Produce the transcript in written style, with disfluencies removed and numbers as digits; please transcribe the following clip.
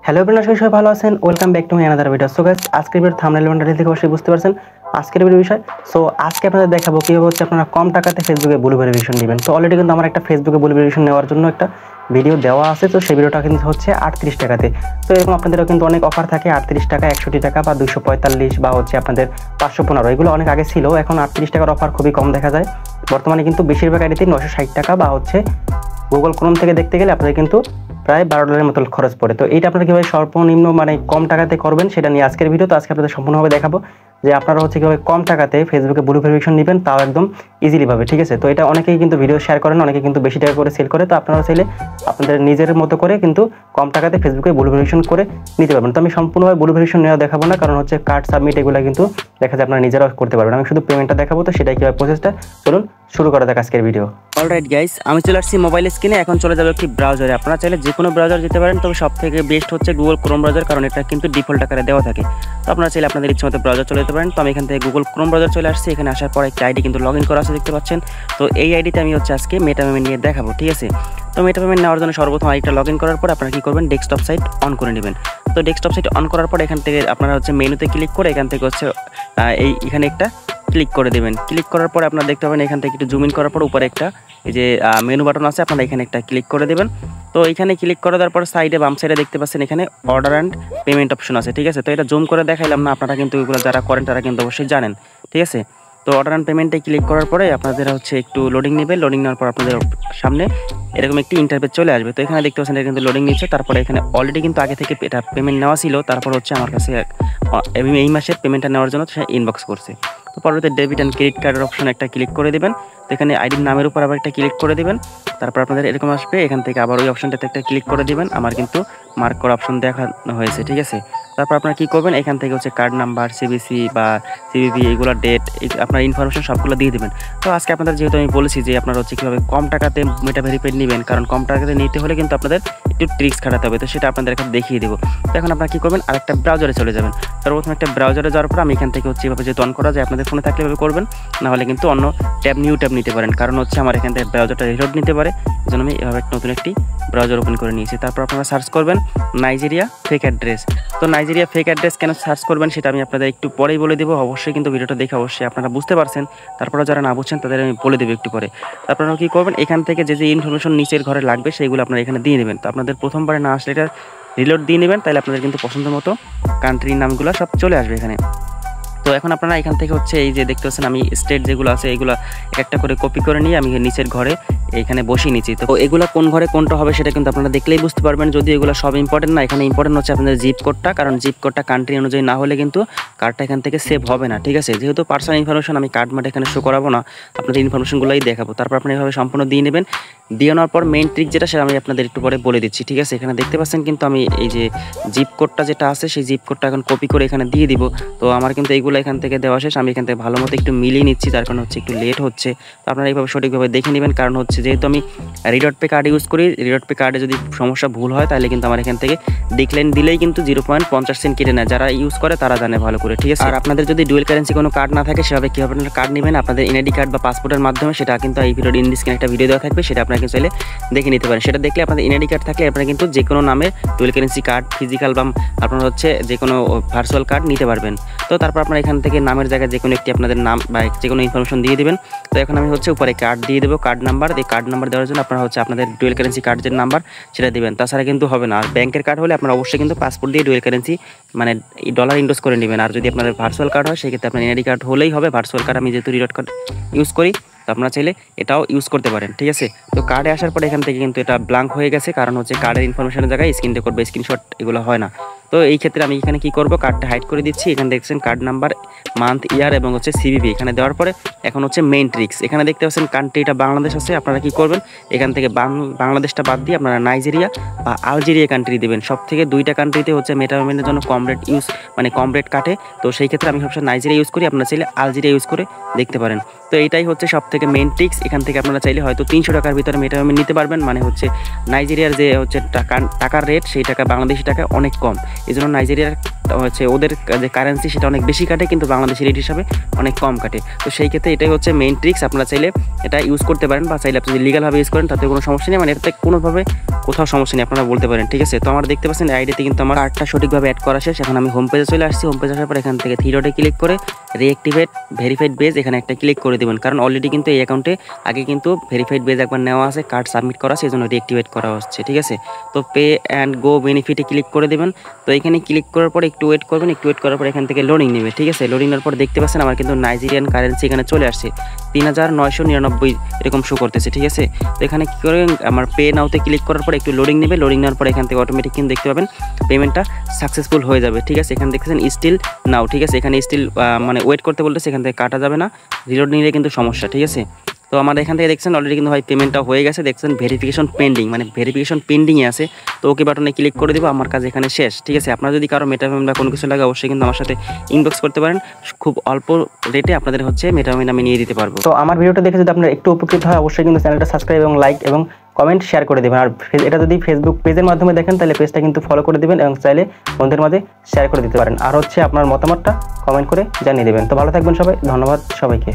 Hello everyone, আশা করি সবাই ভালো আছেন। Welcome back to my another video. So guys, আজকের ভিডিওর থাম্বনেল এবং টাইটেল থেকে অবশ্যই বুঝতে পারছেন আজকের ভিডিওর বিষয়। সো আজকে আপনাদের দেখাবো কিভাবে হচ্ছে আপনারা কম টাকাতে ফেসবুকে ব্লু ভেরিফিকেশন নেবেন। তো অলরেডি কিন্তু আমার একটা ফেসবুকে ব্লু ভেরিফিকেশন নেওয়ার জন্য একটা ভিডিও দেওয়া আছে। তো সেই ভিডিওটা কিন্তু হচ্ছে 38 টাকাতে। তো এরকম আপনাদেরও কিন্তু অনেক অফার থাকে 38 টাকা, 61 টাকা বা 245 বা হচ্ছে আপনাদের 515। এগুলো অনেক আগে ছিল, এখন 38 টাকার অফার খুবই কম দেখা যায়। বর্তমানে কিন্তু বেশিরভাগ আইডিতে 960 টাকা বা হচ্ছে গুগল ক্রোম থেকে দেখতে গেলে আপনাদের কিন্তু প্রায় $12 মতো খরচ পড়ে। তো এইটা আপনারা কীভাবে সর্বনিম্ন কম টাকাতে করবেন সেটা নিয়ে আজকের ভিডিও। তো আজকে আপনাদের সম্পূর্ণভাবে দেখাবো যে আপনারা হচ্ছে কীভাবে কম টাকাতে ফেসবুকে ব্লু ভেরিফিকেশন নেবেন, তাও একদম ইজিলিভাবে। ঠিক আছে, তো এটা অনেকেই কিন্তু ভিডিও শেয়ার করেন, অনেকে কিন্তু বেশি টাকা করে সেল করে। তো আপনারা চাইলে আপনাদের নিজের মতো করে কিন্তু কম টাকাতে ফেসবুকে ব্লু ভেরিফিকেশন করে নিতে পারবেন। তো আমি সম্পূর্ণভাবে ব্লু ভেরিফিকেশন নেওয়া দেখাবো না, কারণ হচ্ছে কার্ড সাবমিট এগুলো কিন্তু দেখা যায় আপনারা নিজেরাও করতে পারবেন। আমি শুধু পেমেন্টটা দেখাবো। তো সেটাই কীভাবে প্রসেসটা, চলুন শুরু করা যাক আজকের ভিডিও। অলরাইট গাইস, আমি চলে আসছি মোবাইল স্ক্রিনে। এখন চলে যাবো একটি ব্রাউজারে। আপনারা চাইলে যে কোনো ব্রাউজার যেতে পারেন, তবে সব থেকে বেস্ট হচ্ছে গুগল ক্রোম ব্রাউজার, কারণ এটা কিন্তু ডিফল্ট আকারে দেওয়া থাকে। তো আপনারা চাইলে আপনাদের ইচ্ছে মতো ব্রাউজার চলে যেতে পারেন। তো আমি এখান থেকে গুগল ক্রোম ব্রাউজার চলে আসছি। এখানে আসার পর একটা আইডি কিন্তু লগ ইন করা আছে, দেখতে পাচ্ছেন। তো এই আইডিতে আমি হচ্ছে আজকে মেটা পেমেন্ট নিয়ে দেখাবো। ঠিক আছে, তো মেটা পেমেন্ট নেওয়ার জন্য সর্বপ্রথম আইডিটা লগ ইন করার পর আপনারা কী করবেন, ডেস্কটপ সাইট অন করে নেবেন। তো ডেস্কটপ সাইট অন করার পর এখান থেকে আপনারা হচ্ছে মেনুতে ক্লিক করে এখান থেকে হচ্ছে এখানে একটা ক্লিক করে দেবেন। ক্লিক করার পরে আপনারা দেখতে পাবেন এখান থেকে একটু জুম ইন করার পর উপরে একটা এই যে মেনু বাটন আছে, আপনারা এখানে একটা ক্লিক করে দেবেন। তো এখানে ক্লিক করে দেওয়ার পর সাইডে বাম সাইডে দেখতে পাচ্ছেন এখানে অর্ডার অ্যান্ড পেমেন্ট অপশন আছে। ঠিক আছে, তো এটা জুম করে দেখাইলাম না, আপনারা কিন্তু এগুলো যারা করেন তারা কিন্তু অবশ্যই জানেন। ঠিক আছে, তো অর্ডার অ্যান্ড পেমেন্টে ক্লিক করার পরে আপনাদের হচ্ছে একটু লোডিং নেবে। লোডিং নেওয়ার পর আপনাদের সামনে এরকম একটি ইন্টারফেস চলে আসবে। তো এখানে দেখতে পাচ্ছেন এটা কিন্তু লোডিং নিচ্ছে। তারপরে এখানে অলরেডি কিন্তু আগে থেকে এটা পেমেন্ট নেওয়া ছিল। তারপর হচ্ছে আমার কাছে এই মাসের পেমেন্টটা নেওয়ার জন্য সে ইনবক্স করছে। তো পরবর্তী ডেবিট অ্যান্ড ক্রেডিট কার্ডের অপশন একটা ক্লিক করে দেবেন। তো এখানে আইডির নামের উপর আবার একটা ক্লিক করে দেবেন। তারপর আপনাদের এরকম আসবে, এখান থেকে আবার ওই অপশনটাতে একটা ক্লিক করে দেবেন। আমার কিন্তু মার্ক করা অপশন দেখানো হয়েছে। ঠিক আছে, তারপর আপনারা কী করবেন, এখান থেকে হচ্ছে কার্ড নাম্বার, সিবিসি বা সিবিপি এগুলো ডেট, আপনার ইনফরমেশন সবগুলো দিয়ে দেবেন। তো আজকে আপনাদের যেহেতু আমি বলেছি যে আপনারা হচ্ছে কীভাবে কম টাকাতে মেটা ভেরিফাইড নেবেন, কারণ কম টাকাতে নিতে হলে কিন্তু আপনাদের একটু ট্রিক্স খাটাতে হবে। তো সেটা আপনাদের এখানে দেখিয়ে দেবো। তো এখন আপনারা কী করবেন, আরেকটা ব্রাউজারে চলে যাবেন। সর্বপ্রথম একটা ব্রাউজারে যাওয়ার পর আমি এখান থেকে হচ্ছে এভাবে যেহেতু অন করা যায়, আপনাদের ফোনে থাকলে এভাবে করবেন, নাহলে কিন্তু অন্য নিউ ট্যাব নিতে পারেন, কারণ হচ্ছে আমার এখান থেকে ব্রাউজারটা রিলোড নিতে পারে। এই জন্য আমি এভাবে নতুন একটি ব্রাউজার ওপেন করে নিয়েছি। তারপর আপনারা সার্চ করবেন নাইজেরিয়া ফেক অ্যাড্রেস। তো নাইজেরিয়া ফেক অ্যাড্রেস কেন সার্চ করবেন সেটা আমি আপনাদের একটু পরেই বলে দেবো। অবশ্যই কিন্তু ভিডিওটা দেখে অবশ্যই আপনারা বুঝতে পারছেন। তারপরে যারা না বুঝছেন তাদের আমি বলে দেবো একটু পরে। তারপর আপনারা কী করবেন, এখান থেকে যে যে ইনফরমেশন নিচের ঘরে লাগবে সেইগুলো আপনারা এখানে দিয়ে নেবেন। তো আপনাদের প্রথমবারে না আসলে এটা রিলোড দিয়ে নেবেন, তাহলে আপনাদের কিন্তু পছন্দ মতো কান্ট্রির নামগুলো সব চলে আসবে এখানে। তো এখন আপনারা এখান থেকে হচ্ছে এই যে দেখতে পাচ্ছেন আমি স্টেট যেগুলো আছে এগুলো একটা করে কপি করে নিয়ে আমি নিচের ঘরে এখানে বসিয়ে নিচ্ছি। তো এগুলো কোন ঘরে কোনটা হবে সেটা কিন্তু আপনারা দেখলেই বুঝতে পারবেন। যদি এগুলো সব ইম্পর্টেন্ট না, এখানে ইম্পর্টেন্ট হচ্ছে আপনাদের জিপ কোডটা, কারণ জিপ কোডটা কান্ট্রি অনুযায়ী না হলে কিন্তু কার্ডটা এখান থেকে সেভ হবে না। ঠিক আছে, যেহেতু পার্সোনাল ইনফরমেশন আমি কার্ড মাঠে এখানে শো করাবো না, আপনাদের ইনফরমেশনগুলোই দেখাবো। তারপর আপনি এভাবে সম্পূর্ণ দিয়ে নেবেন। দিয়ে নেওয়ার পর মেইন ট্রিক যেটা সেটা আমি আপনাদের একটু পরে বলে দিচ্ছি। ঠিক আছে, এখানে দেখতে পাচ্ছেন কিন্তু আমি এই যে জিপ কোডটা যেটা আছে সেই জিপ কোডটা এখন কপি করে এখানে দিয়ে দিব। তো আমার কিন্তু এইগুলো এখান থেকে দেওয়া শেষ। আমি এখান থেকে ভালো মতো একটু মিলিয়ে নিচ্ছি, তার কারণ হচ্ছে একটু লেট হচ্ছে। তো আপনারা এইভাবে সঠিকভাবে দেখে নেবেন, কারণ হচ্ছে যেহেতু আমি রিডট পে কার্ড ইউজ করি, রিডট পে কার্ডে যদি সমস্যা ভুল হয় তাহলে কিন্তু আমার এখান থেকে ডিক্লাইন দিলেই কিন্তু 0.50 সেন্ট কেটে নেয়। যারা ইউজ করে তারা জানে ভালো করে। ঠিক আছে, আর আপনাদের যদি ডুয়েল কারেন্সি কোনো কার্ড না থাকে সেভাবে কীভাবে আপনারা কার্ড নেবেন আপনাদের এনআইডি কার্ড বা পাসপোর্টের মাধ্যমে, সেটা কিন্তু এই ভিডিওর ইন স্ক্রিনে একটা ভিডিও দেওয়া থাকবে, সেটা আপনারা কিন্তু চাইলে দেখে নিতে পারেন। সেটা দেখলে আপনাদের এনআইডি কার্ড থাকলে আপনারা কিন্তু যে কোনো নামে ডুয়েল কারেন্সি কার্ড, ফিজিক্যাল বা আপনারা হচ্ছে যে কোনো ভার্চুয়াল কার্ড নিতে পারবেন। তো তারপর আপনারা এখান থেকে নামের জায়গায় যে কোনো একটি আপনাদের নাম বা যে কোনো ইনফরমেশন দিয়ে দেবেন। তো এখন আমি হচ্ছে উপরে কার্ড দিয়ে দেবো, কার্ড নাম্বার। এই কার্ড নাম্বার দেওয়ার জন্য আপনারা হচ্ছে আপনাদের ডুয়েল কারেন্সি কার্ড যে নাম্বার সেটা দেবেন, তাছাড়া কিন্তু হবে না। আর ব্যাংকের কার্ড হলে আপনারা অবশ্যই কিন্তু পাসপোর্ট দিয়ে ডুয়েল কারেন্সি এই ডলার ইন্ডোজ করে নেবেন। আর যদি আপনাদের ভার্চুয়াল কার্ড হয় সেক্ষেত্রে আপনার এনআইডি কার্ড হলেই হবে। ভার্চুয়াল কার্ড আমি যেহেতু রিডট কার্ড ইউজ করি, তো আপনারা চাইলে এটাও ইউজ করতে পারেন। ঠিক আছে, তো কার্ডে আসার পরে এখান থেকে কিন্তু এটা ব্ল্যাঙ্ক হয়ে গেছে, কারণ হচ্ছে কার্ডের ইনফরমেশনের জায়গায় স্ক্রিন রেকর্ড বা স্ক্রিনশট এগুলো হয় না। তো এই ক্ষেত্রে আমি এখানে কি করব, কার্ডটা হাইড করে দিচ্ছি। এখানে দেখছেন কার্ড নাম্বার, মান্থ, ইয়ার এবং হচ্ছে সিবিপি এখানে দেওয়ার পরে এখন হচ্ছে মেইন ট্রিক্স। এখানে দেখতে পাচ্ছেন কান্ট্রিটা বাংলাদেশ আছে। আপনারা কি করবেন, এখান থেকে বাংলাদেশটা বাদ দিয়ে আপনারা নাইজেরিয়া বা আলজেরিয়া কান্ট্রি দেবেন। সব থেকে দুইটা কান্ট্রিতে হচ্ছে মেটা পেমেন্টের জন্য কম রেট কম রেট কাটে। তো সেই ক্ষেত্রে আমি সবসময় নাইজেরিয়া ইউজ করি, আপনারা চাইলে আলজেরিয়া ইউজ করে দেখতে পারেন। তো এইটাই হচ্ছে সব থেকে মেইন ট্রিক্স। এখান থেকে আপনারা চাইলে হয়তো 300 টাকার ভিতরে মেটা পেমেন্ট নিতে পারবেন, মানে হচ্ছে নাইজেরিয়ার যে হচ্ছে টাকার রেট সেই টাকা বাংলাদেশি টাকা অনেক কম। এই জন্য নাইজেরিয়ার হচ্ছে ওদের যে কারেন্সি সেটা অনেক বেশি কাটে, কিন্তু বাংলাদেশি রেট হিসাবে অনেক কম কাটে। তো সেই ক্ষেত্রে এটাই হচ্ছে মেইন ট্রিক্স। আপনারা চাইলে এটা ইউজ করতে পারেন, বা চাইলে আপনি যদি লিগালভাবে ইউজ করেন তাতে কোনো সমস্যা নেই, মানে এটাতে কোনোভাবে কোথাও সমস্যা নেই, আপনারা বলতে পারেন। ঠিক আছে, তো আমার দেখতে পাচ্ছেন আইডিতে কিন্তু আমার কার্ডটা সঠিকভাবে অ্যাড করা শেষ। এখন আমি হোম পেজে চলে আসছি। হোম পেজ আসার পর এখান থেকে থ্রি ডটে ক্লিক করে রিঅ্যাক্টিভেট ভেরিফাইড বেজ এখানে একটা ক্লিক করে দেবেন, কারণ অলরেডি কিন্তু এই অ্যাকাউন্টে আগে কিন্তু ভেরিফাইড বেজ একবার নেওয়া আছে, কার্ড সাবমিট করা আছে, এই জন্য রিঅ্যাক্টিভেট করা হচ্ছে। ঠিক আছে, তো পে অ্যান্ড গো বেনিফিটে ক্লিক করে দেবেন। তো এখানে ক্লিক করার পর একটু ওয়েট করবেন, একটু ওয়েট করার পর এখান থেকে লোডিং নেবে। ঠিক আছে, লোডিং নেওয়ার পর দেখতে পাচ্ছেন আমার কিন্তু নাইজেরিয়ান কারেন্সি এখানে চলে আসছে 3999 এরকম শো করতেছে। ঠিক আছে, তো এখানে কী করবেন, আমার পে নাওতে ক্লিক করার পর একটু লোডিং নেবে। লোডিং নেওয়ার পর এখান থেকে অটোমেটিক কিন্তু দেখতে পাবেন পেমেন্টটা সাকসেসফুল হয়ে যাবে। ঠিক আছে, এখানে দেখতেছেন স্টিল নাও। ঠিক আছে, এখানে স্টিল মানে ওয়েট করতে বলতেছে, এখান থেকে কাটা যাবে না, রিলোড নিলে কিন্তু সমস্যা। ঠিক আছে, তো আমাদের এখান থেকে দেখছেন অলরেডি কিন্তু ভাই পেমেন্টটা হয়ে গেছে। দেখছেন ভেরিফিকেশন পেন্ডিং, মানে ভেরিফিকেশন পেন্ডিংয়ে আছে। তো ওকে বাটনে ক্লিক করে দেবো, আমার কাজ এখানে শেষ। ঠিক আছে, আপনারা যদি কারো মেটামেন বা কোনো কিছু লাগে অবশ্যই কিন্তু আমার সাথে ইনবক্স করতে পারেন, খুব অল্প রেটে আপনাদের হচ্ছে মেটামেন আমি নিয়ে দিতে পারবো। তো আমার ভিডিওটা দেখে যদি আপনার একটু উপকৃত হয় অবশ্যই কিন্তু চ্যানেলটা সাবস্ক্রাইব এবং লাইক এবং কমেন্ট শেয়ার করে দেবেন। আর এটা যদি ফেসবুক পেজের মাধ্যমে দেখেন তাহলে পেজটা কিন্তু ফলো করে দেবেন এবং চাইলে বন্ধুদের মাঝে শেয়ার করে দিতে পারেন। আর হচ্ছে আপনার মতামতটা কমেন্ট করে জানিয়ে দেবেন। তো ভালো থাকবেন সবাই, ধন্যবাদ সবাইকে।